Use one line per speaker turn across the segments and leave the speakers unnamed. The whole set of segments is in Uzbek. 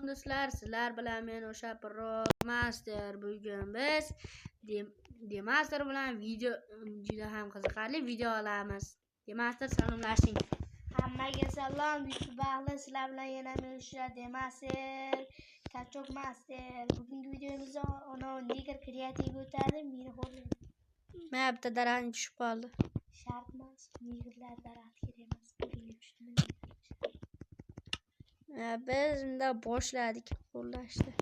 Do'stlar, sizlar bilan men o'sha Master. Bugun biz Master bilan juda ham qiziqarli video olamiz. Master, salomlashing.
Hammaga salom, YouTube ahli. Sizlar bilan yana men o'sha Master, Kachok Master. Bugungi videomizda ona Niger kreativ o'tadi. Meni xo'rlaydi.
Mana bitta daraxtga tushib qoldi.
Shart emas, Nigerlar daraxt kerak emas.
Biz unda boshladik qo'llashni.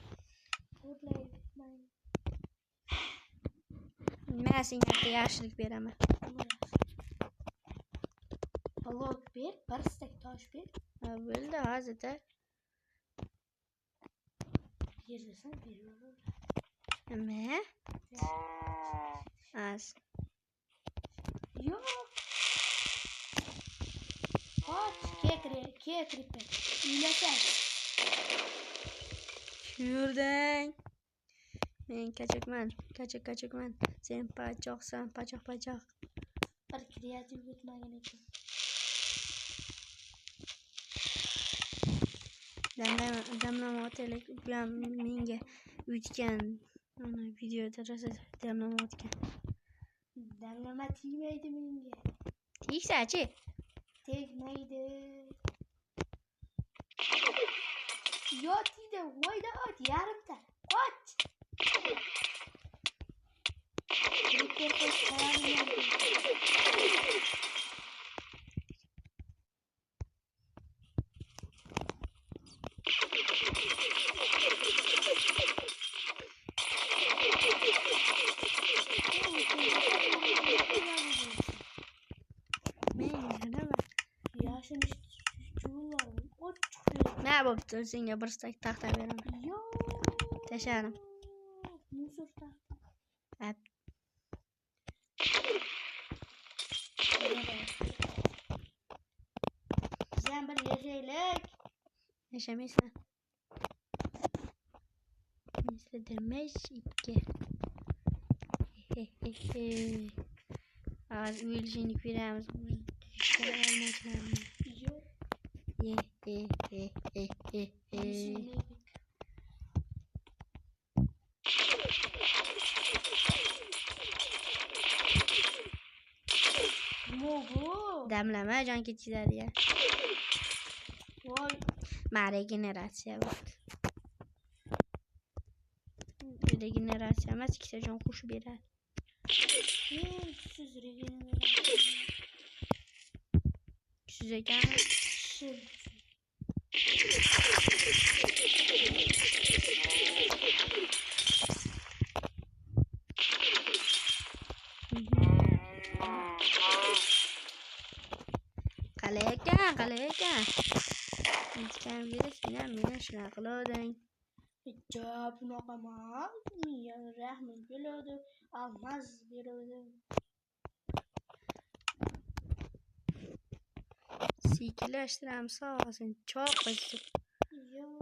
Men senga yaxshilik beraman.
Blok ber, bir stek tosh ber.
Bo'ldi, hozirda.
Yerdasan beraver.
Nima? Az.
Yo'q. Qoch, kekri. Uylasan.
Yurdang. Men kachakman. Sen pachoqsan, pachoq.
Bir kreativ o'tmagan ekan.
Damlama otalik bu ham menga o'tgan videoda rosa damlama o'tgan.
Damlama tegmaydi menga.
Tegsa-chi?
Tegmaydi. Yo tegdi, voyda ot yarimta. Qoch.
Ne bo'pti? Senga bir stak taxta beraman.
Yo'q.
Tashladim.
Musor taxta.
Ap.
Sen bir yashaylik.
Yaşamaysan. Mesela demek ki. Az uyuluşunu veremiz.
Yo'q.
Damlama jon ketadi ya.
Voy,
regeneratsiya bo'ldi. Regeneratsiya emas, ikkita jon qo'shib beradi.
siz regeneratsiya.
Kuchsiz ekanmi? Qalay ekan. Hechkam berishgan, meni shunaqa qilavering.
Jo'p bunaqa emas. Menga rahmim keladi. Almaz beradi.
Sekinlashtiramiz, sen choq qilib.
Yo'q.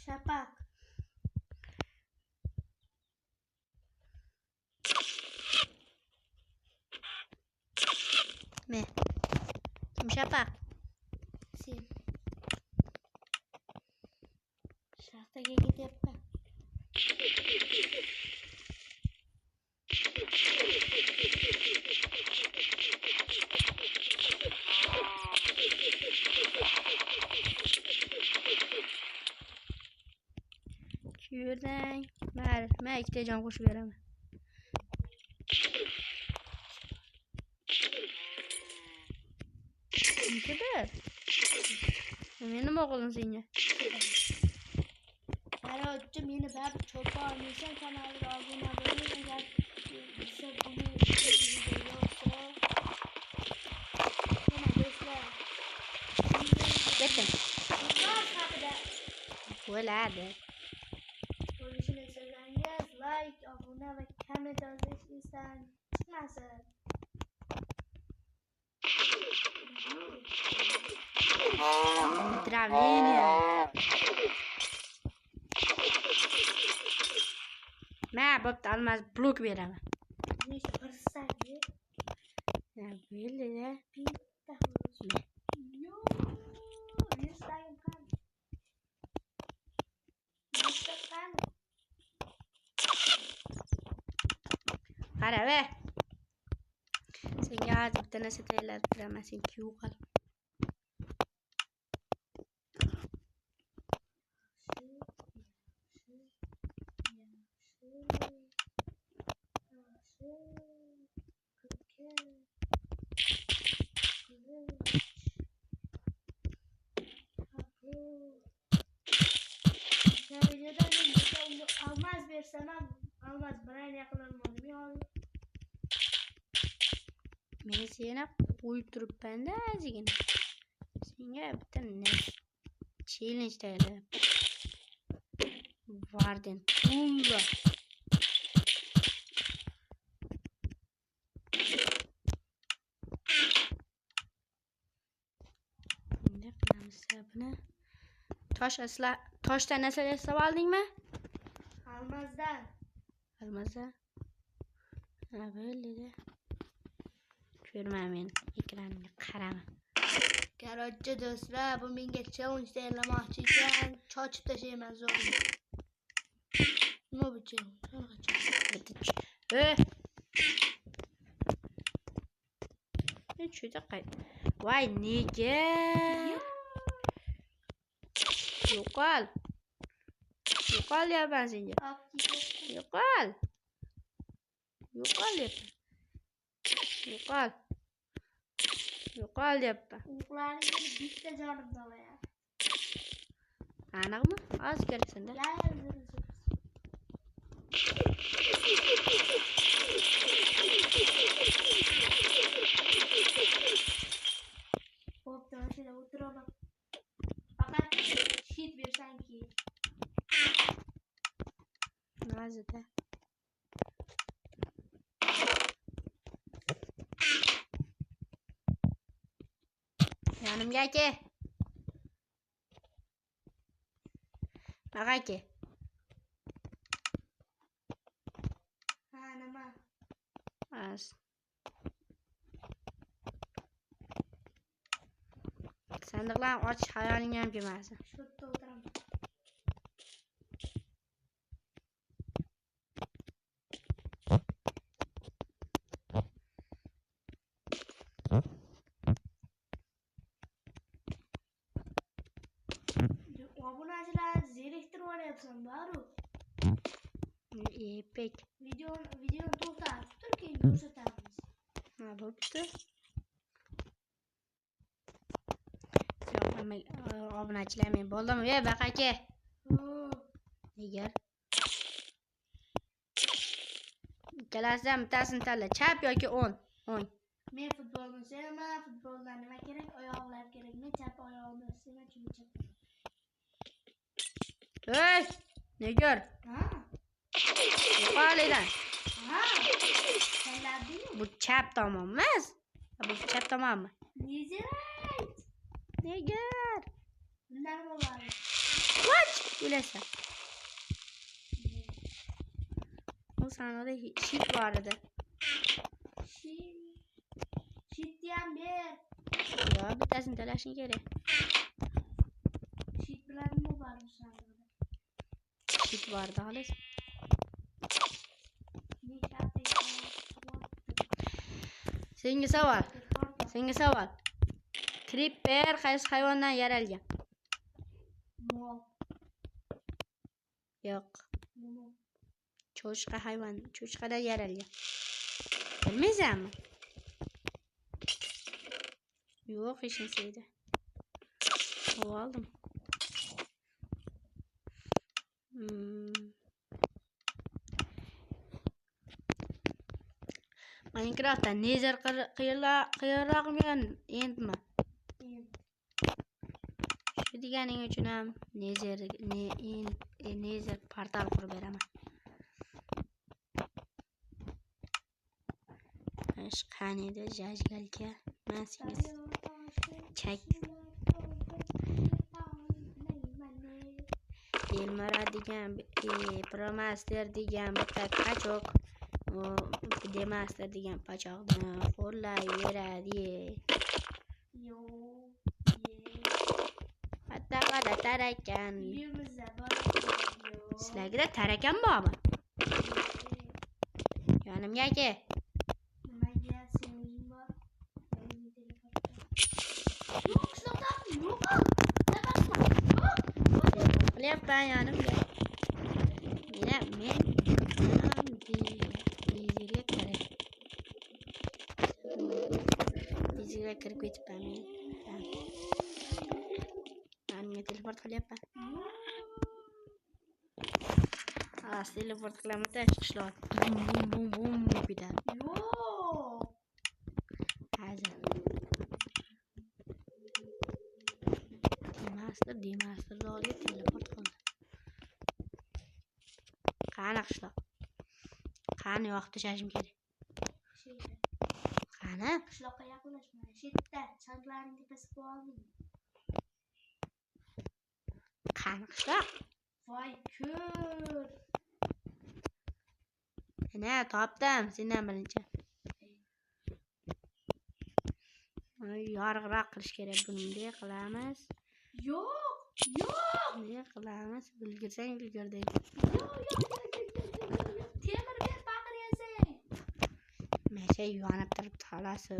Shapak.
Me. Kim shapak?
Sen. Shaxtaga ketyapman.
Yurdang. Men ikkita jon qo'shib beraman. Kimdir? Men nima qildim senga?
Qarorchi meni baribir cho'pa olmaysan, kanalga obuna bo'ling. Agar siz buni yo'qsa, yana do'stlar.
Ketdim.
Haqida
Bo'ladi.
bo'lishini istasangiz, like, obuna va komment yozishni chiqmasin.
Поздравления. Ma, bo'pti, almas blok beraman.
Neyse hırsaydı.
Ya böyle.
Bitta hırs. Yo. Hırsayım kan. Hırsayım.
Qara be. Senga hozir bitta narsa tayyorlab beraman, sen kuyov qil.
Almaz versem almaz bana yaqinlanmadim yo.
Men seni qo'yib turibman-da ozgina. Senga bitta challenge tayyorlab. Varden pullo. Endi qilamiz buni. Toshdan narsa yasab oldingmi?
Almazdan.
Almazdan. Ha, bo'ldi. Ko'rmayman, ekranimga qarama.
Garajda do'stlar, bu menga challenge tayyorlamoqchi ekan. Chochib tashlayman zo'rni. Nima bu challenge?
Juda qayt. Voy, nega? Yo'qol. Yo'qol deyapman senga. Yo'qol. Yo'qol deyapman. Yo'qol. Yo'qol deyapman.
Ularning bitta jonimda olayapti.
Aniqmi? Oz keraksan-da.
Bo'pti, mashina o'tiraman. Faqat shit bersanki.
Nazida. Yanimga aka. Aka.
Ha, nima?
As. Sandiqlarni ochish xayolingga ham kelmasin.
Shu yerda o'tiraman. Obunachilar zeriktirib olyapsan, baru.
Epik.
Videoni to'xtatib tur, keyin ko'rsatamiz.
Ha, bo'pti. Obunachilar men bo'ldim. Baq aka. Nega? Ikkalasidan bittasini tanla. Chap yoki o'ng. O'ng.
Men futbolni sevaman. Futbolda nima kerak? Oyoqlar kerak. Men chap oyog'imni sevaman, chunki chap.
Ey! Negar?
Ha?
Qo'lidan.
Ha? Tanladingmi?
Bu chap tomon emas. Bu chap tomonmi?
Nezirayt.
Negar?
Bundan bo'ladi.
Qoch! O'lasan. Bu sanoda shit bor edi.
Shitni ham ber.
Yo, bittasini talashing kerak.
Shit bilan nima bor bu sanoda?
Shit bor edi, xolos. Senga savol. Creeper qaysi hayvondan yaralgan?
Mol.
Yo'q. Cho'chqa hayvon, cho'chqadan yaralgan. Bilmaysanmi? Yo'q, hech narsa edi. Oldim. Minecraftda Nether qiyinroqmi endmi? Shu deganing uchun ham Nether portal qurib beraman. Ish qaniydi jajgalka. Men senga Elmara degan Pro Master degan bitta pachok Demaster degan pachoqni qo'llayveradi. Hatta qada tarakan. Sizlarga tarakan bormi? Yonimga ke.
Nimaga sening bor? Yo'q, qishloqda yo'q.
Qilyapman yonimga. Men Bizga kirib ketibman men. Menga teleport qilyapman. Teleport qilaman qishloq. Bum bum deb ketadi.
Yo'q.
Hozir. Demaster doriga teleport qildi. Qani qishloq. Qani yoqib tashlashim kerak. Qani?
Qishloqqa yaqinlashma. Shetda charlarning tepasiga olding.
Qani qishloq?
Voy ko'r.
Ana topdim sendan birinchi. Yorug'roq qilish kerak. Bunday qilamiz.
Yo'q.
Bunday qilamiz. Bilgirsang bilgirding.
Yo'q. Temir ber paqir yasang.
Masha yonib turibdi xolasi.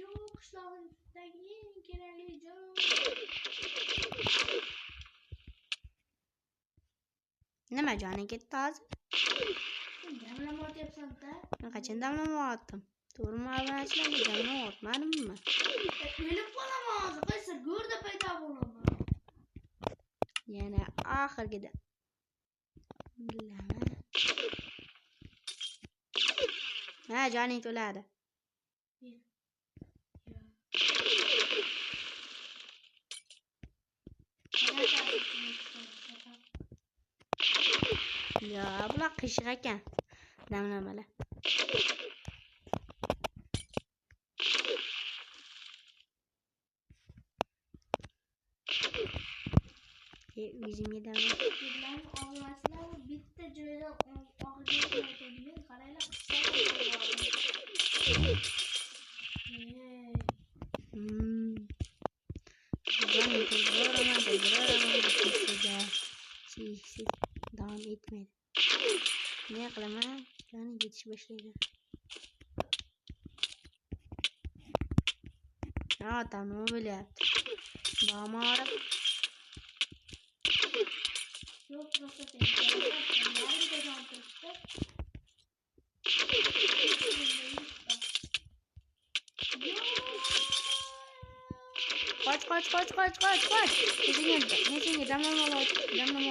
Yo'q, qishlog'imdagi eng kerakli joy.
Nima joning ketdi hozir?
Damlama o'tyapsan-da.
Men qachon damlama otdim? To'g'rimi obunachilarga damlama otmadimmi?
O'lib qolaman hozir. Qaysi go'rda paydo bo'laman.
Yana oxirgida. Ha, joning to'ladi. Ya, bular qiyshiq ekan. Damlamalar. O'zimga damlama.
Bilan obunachilar bitta joydan oxirga keladigan qaranglar.
Davom etmaydi. Ne qilaman? Jonim ketish boshlaydi. Tamam bo'lyapti. Bormorib.
Yo'q,
Qoch. Nechunga damlama otyapman.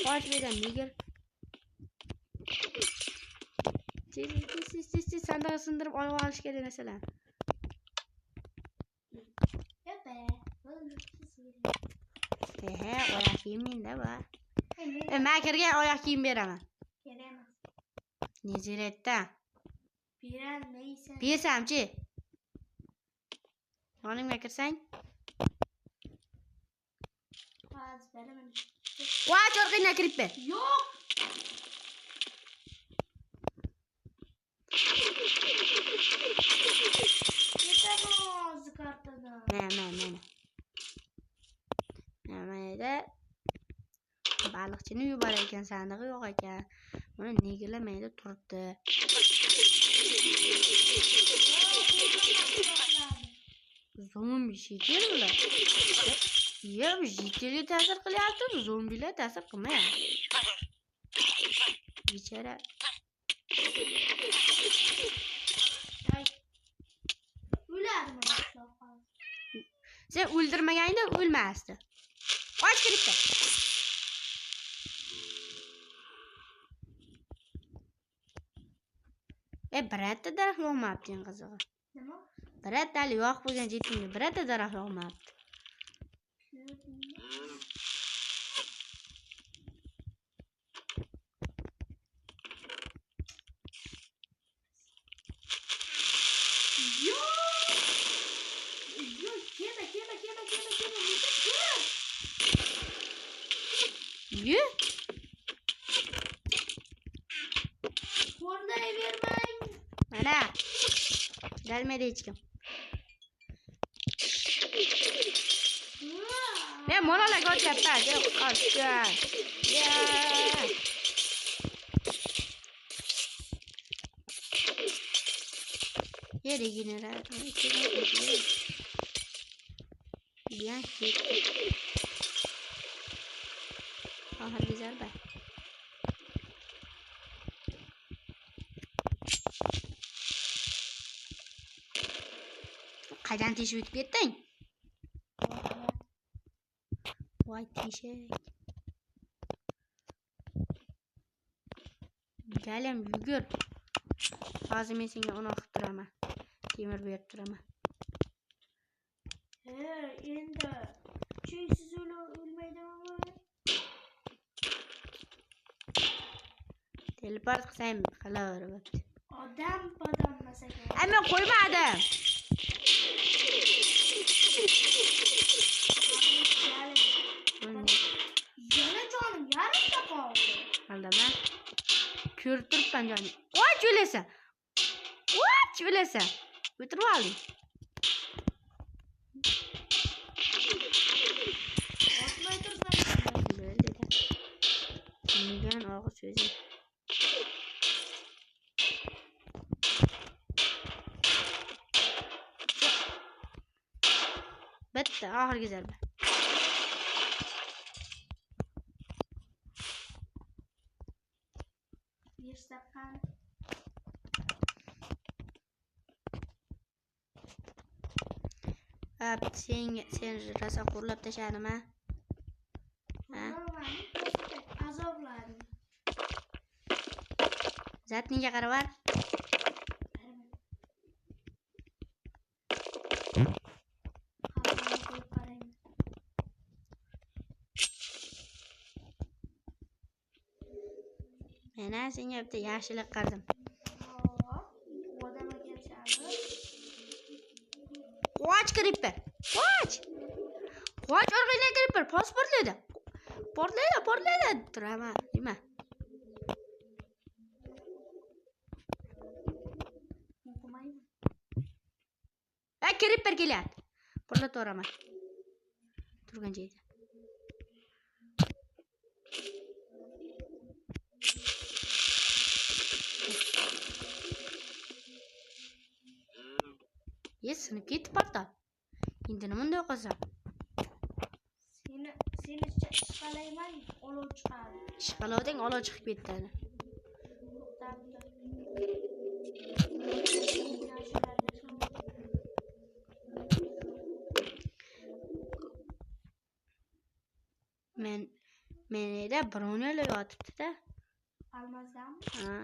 Qoch bergan nigir. Tez sandiqni sindirib olib olish kerak narsalar. Oyoq kiyim menda bor. Men kirgan oyoq kiyim beraman.
Kerak.
Neziretda.
Bermaysan.
Bersamchi. Yonimga kirsang.
Hozir beraman.
Qoch orqangga kirib ber.
Yo'q. Ketaman kartadan.
Mana. Namada baliqchini yuborar ekan, sandig'i yo'q ekan. Buni negilamaydi turibdi. Zombi shekil bular. Yo'q, jitilga ta'sir qilyapti, zombilar ta'sir qilmayapti. Bechara. Sen o'ldirmaganda o'lmasdi. Qoch kiribdi. Birata daraxt yo'qmabdi qizig'i.
Nima?
Birata yo'q bo'lgan jetingga birata daraxt yo'qmabdi. Yu.
Xo'rlayvermang.
Mana. Gelmedi hech kim. Men molalarga o'tyapman. Qochgan. Ya. Regenerator. Bien, oxirgi zarba. Qachon teshib o'tib ketding? Voy teshik. Galim yugur. Hozir men senga uni qilib turaman. Temir berib turaman.
Endi chunsiz o'lmaydiganmi?
Teleport qilsam qilaveribdi.
Odam podamasa kerak.
Ay men qo'ymadim.
Yana jonim yarimta qoldi.
Aldama. Ko'rib turibman jonim. Och o'lasan. Och o'lasan. O'tirib oling.
Otmay tursan.
Bo'ldi. Degan og'iz so'zi. Bitta oxirgi zarba.
Yirsaqqan.
Sen rosa qo'rlab tashladimmi? Ha?
Azobladim.
Zatninga qarab var. Mana senga bitta yaxshilik qildim.
Odam kelishadi.
Qoch creeper. Qoch. Qoch orqaga creeper. Pasportlaydi. Portlaydi. Turama. Nima? Ha, creeper kelyapti. Portlataveraman. Turgan joyda. Yes, sinib ketdi portal. Endi nima bunday qilsam?
Seni ishqalayman, olov chiqadi.
Ishqalovding olov chiqib ketdi. Menida bronyola yotibdi-da.
Almazdanmi?
Ha.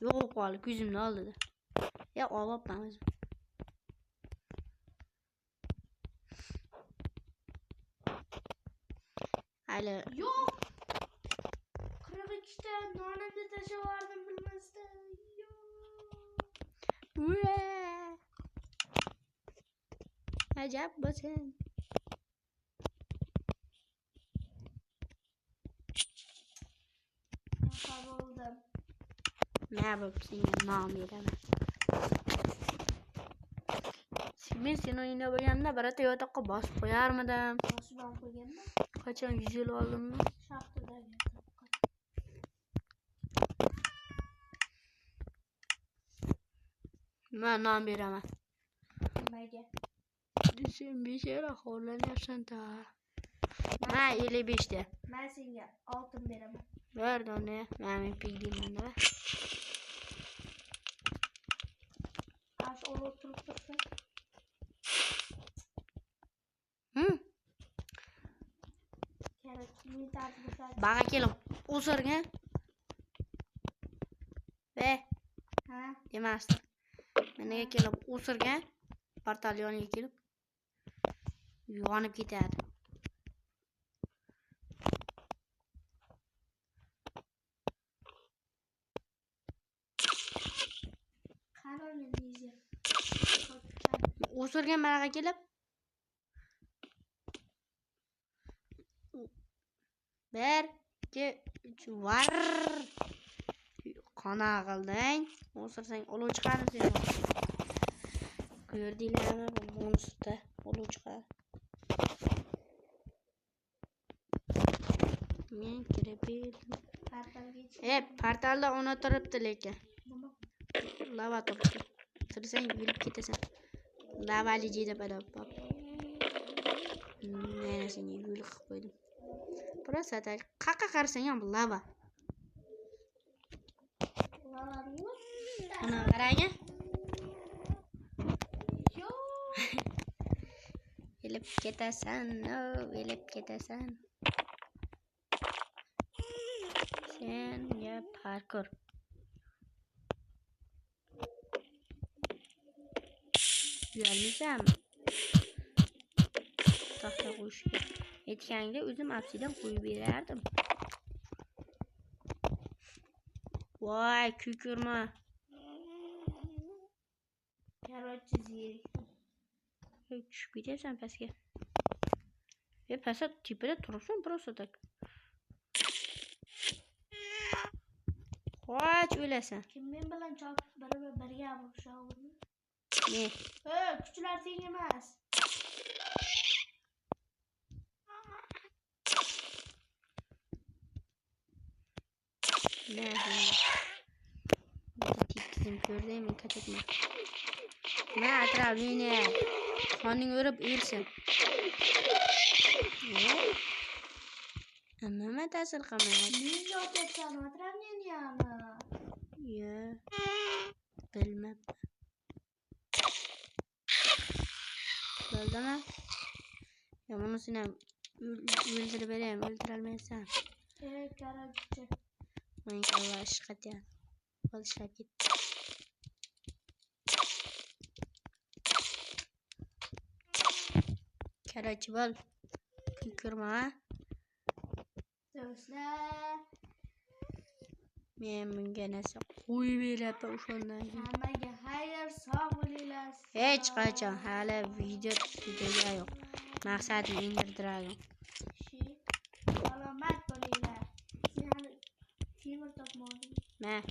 Yo'q qoldi, ko'zimni oldida. Ya olibman o'zim. Hali
yo'q. 42 ta nonimni tashlavardim bilmasdan.
Ajab bo'lsin.
Bo'ldim.
Nima bo'lib senga nom beraman. Men seni o'ynab bo'lganda birata yotoqqa bosib qo'yarmidim.
Bosib qo'yganman.
Qachon 100 yil oldimmi?
Shaxtadagi.
Men nom beraman.
Nimaga?
Sen beshara xo'rlanyapsan-da. Ma 55 ta.
Men senga oltin beraman.
Ver dona, men pigdimanda.
Ash olov turib tursa.
Baga kelib o'sirgan. Ve
Ha?
demasdi. Menga kelib o'sirgan. Portal yoniga kelib yonib ketadi.
Qanday deysiz?
O'sirgan managa kelib bir 2 3 var. Qana qilding. O'sirsang olov chiqardi sen. Ko'rdinglarmi bu monstrda olov chiqadi. Men kirib portalda ona turibdi lekin. Lava turibdi. Kirsang yulib ketasan. Lavali jeda pada pop. Mana seni yul qilib qo'ydim. Просто так qaqa qarsang ham lava. Ana qarang. Yulib ketasan, yulib ketasan. Sen ya parkur. Uyalmaysanmi? Taxta qo'yishga. Aytganda o'zim apsidan qo'yib berardim. Voy, kuykurma.
Короче, zerikdim.
Tushib ketasan pastga. Pastda tepada turibsan просто так. Qoch o'lasan.
Kim men bilan chopib birga urishavurdi?
Ne?
Kuchlar teng emas.
Ne? Tekkizim ko'rdingmi katakma. Men atrofini qoning o'rib o'lsin. Nima ta'sir qilmayapti?
Men yotyapsan, atrofniyami?
Ya. Bilmabman. Bo'ldimi? Ya bunisini ham o'ldirib beraymi? O'ldira olmaysan.
Короче.
Men kalla ishqatgan. Qo'l ishlab ketdi. Короче, bo'l. Kuykurma.
Do'stlar,
Men bunga narsa qo'yib berapman o'shandan keyin.
hammaga xayr, sog' bo'linglar.
Hech qachon hali videoga yo'q. Maqsadim Ender Dragon.
Salomat bo'linglar. Sen hali temir topmading.
Men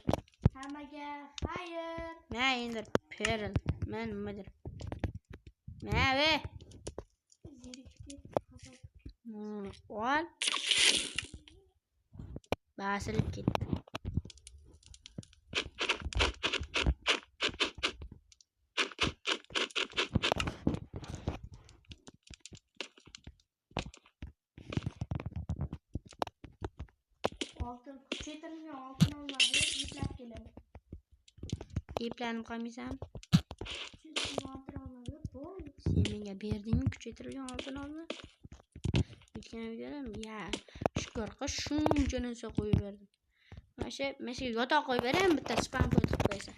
Hammaga xayr.
Ender Pearl. Men nimadir? Ve. Ol. Basilib ketdi.
Oltin kuchaytirilgan oltin olmadi, yetlab keladi.
Yeplanib qolmaysan?
Oltin olmadi, bo'ldi.
Sen menga berdingmi kuchaytirilgan oltin olma? O'tgan videoda ya shukurqa shuncha narsa qo'yib berdim. Mana shu yotoq qo'yib beraymi, bitta spam point qilib qo'yasan.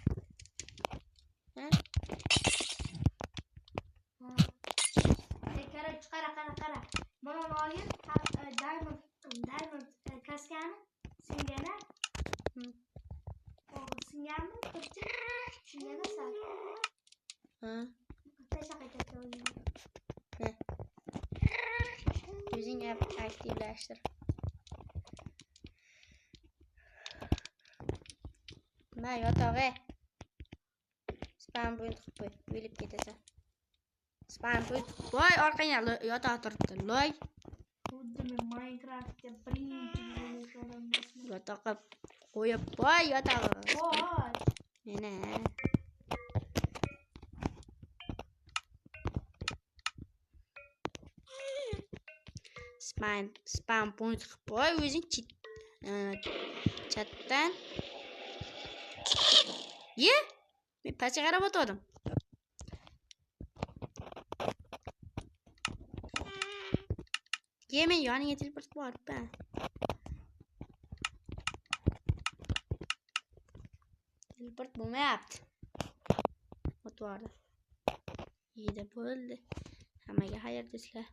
Ha?
Qara. Mana olib, diamond kaskani singani. Singanmi? Shungana sal.
Ha?
Tashaqa katta o'yin.
O'zing aktivlashtir. Ma yotog'i. Spam point qilib qo'y, o'lib ketasan. Spam point. Voy, orqangga yotoq turibdi. Loy.
Xuddi men Minecraftga birinchi bo'lib
Yotoqqa qo'yib qo'y yotog'i.
Voy.
Mana. Spam point qilib qo'y, o'zing chatdan. Ye? Men pastga qarab o'tdim. Men yoniga teleport boribman. Teleport bo'lmayapti. O'tvordi. Yedi bo'ldi. Hammaga xayr do'stlar.